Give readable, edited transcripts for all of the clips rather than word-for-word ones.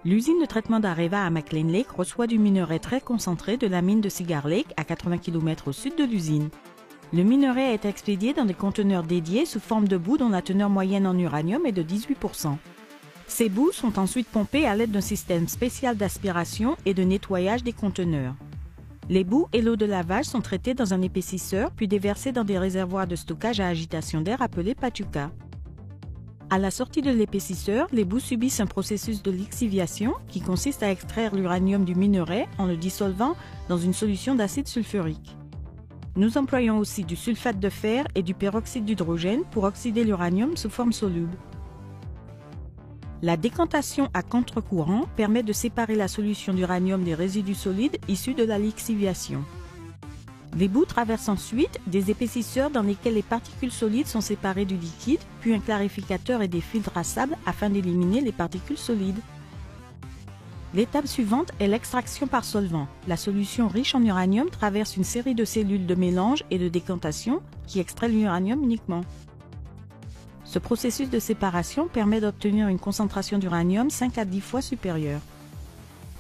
L'usine de traitement d'Areva à McClean Lake reçoit du minerai très concentré de la mine de Cigar Lake à 80 km au sud de l'usine. Le minerai est expédié dans des conteneurs dédiés sous forme de boue dont la teneur moyenne en uranium est de 18%. Ces boues sont ensuite pompées à l'aide d'un système spécial d'aspiration et de nettoyage des conteneurs. Les boues et l'eau de lavage sont traitées dans un épaississeur puis déversées dans des réservoirs de stockage à agitation d'air appelés Pachuca. À la sortie de l'épaississeur, les boues subissent un processus de lixiviation qui consiste à extraire l'uranium du minerai en le dissolvant dans une solution d'acide sulfurique. Nous employons aussi du sulfate de fer et du peroxyde d'hydrogène pour oxyder l'uranium sous forme soluble. La décantation à contre-courant permet de séparer la solution d'uranium des résidus solides issus de la lixiviation. Les boues traversent ensuite des épaississeurs dans lesquels les particules solides sont séparées du liquide, puis un clarificateur et des filtres à sable afin d'éliminer les particules solides. L'étape suivante est l'extraction par solvant. La solution riche en uranium traverse une série de cellules de mélange et de décantation qui extraient l'uranium uniquement. Ce processus de séparation permet d'obtenir une concentration d'uranium 5 à 10 fois supérieure.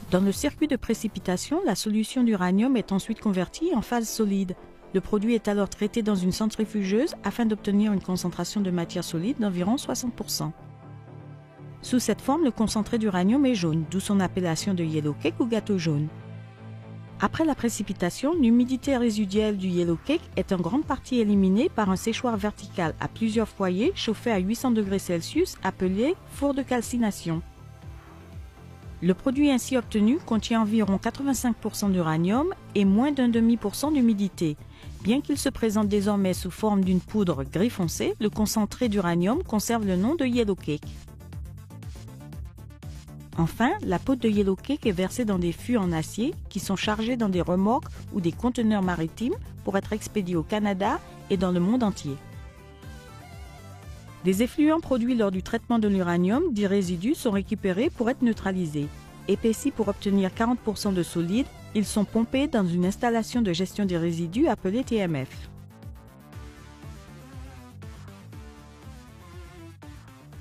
Dans le circuit de précipitation, la solution d'uranium est ensuite convertie en phase solide. Le produit est alors traité dans une centrifugeuse afin d'obtenir une concentration de matière solide d'environ 60%. Sous cette forme, le concentré d'uranium est jaune, d'où son appellation de yellow cake ou gâteau jaune. Après la précipitation, l'humidité résiduelle du yellow cake est en grande partie éliminée par un séchoir vertical à plusieurs foyers chauffé à 800 degrés Celsius appelé four de calcination. Le produit ainsi obtenu contient environ 85% d'uranium et moins d'0,5% d'humidité. Bien qu'il se présente désormais sous forme d'une poudre gris foncé, le concentré d'uranium conserve le nom de yellow cake. Enfin, la poudre de yellow cake est versée dans des fûts en acier qui sont chargés dans des remorques ou des conteneurs maritimes pour être expédiés au Canada et dans le monde entier. Les effluents produits lors du traitement de l'uranium, dits résidus, sont récupérés pour être neutralisés. Épaissis pour obtenir 40% de solide, ils sont pompés dans une installation de gestion des résidus appelée TMF.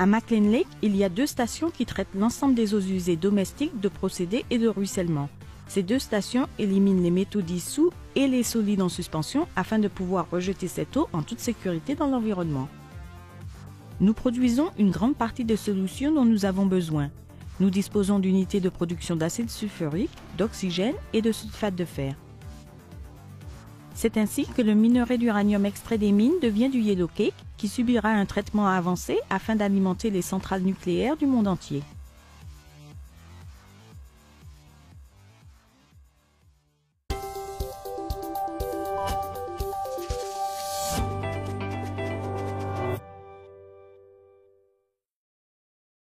À McClean Lake, il y a 2 stations qui traitent l'ensemble des eaux usées domestiques, de procédés et de ruissellement. Ces 2 stations éliminent les métaux dissous et les solides en suspension afin de pouvoir rejeter cette eau en toute sécurité dans l'environnement. Nous produisons une grande partie des solutions dont nous avons besoin. Nous disposons d'unités de production d'acide sulfurique, d'oxygène et de sulfate de fer. C'est ainsi que le minerai d'uranium extrait des mines devient du yellow cake qui subira un traitement avancé afin d'alimenter les centrales nucléaires du monde entier.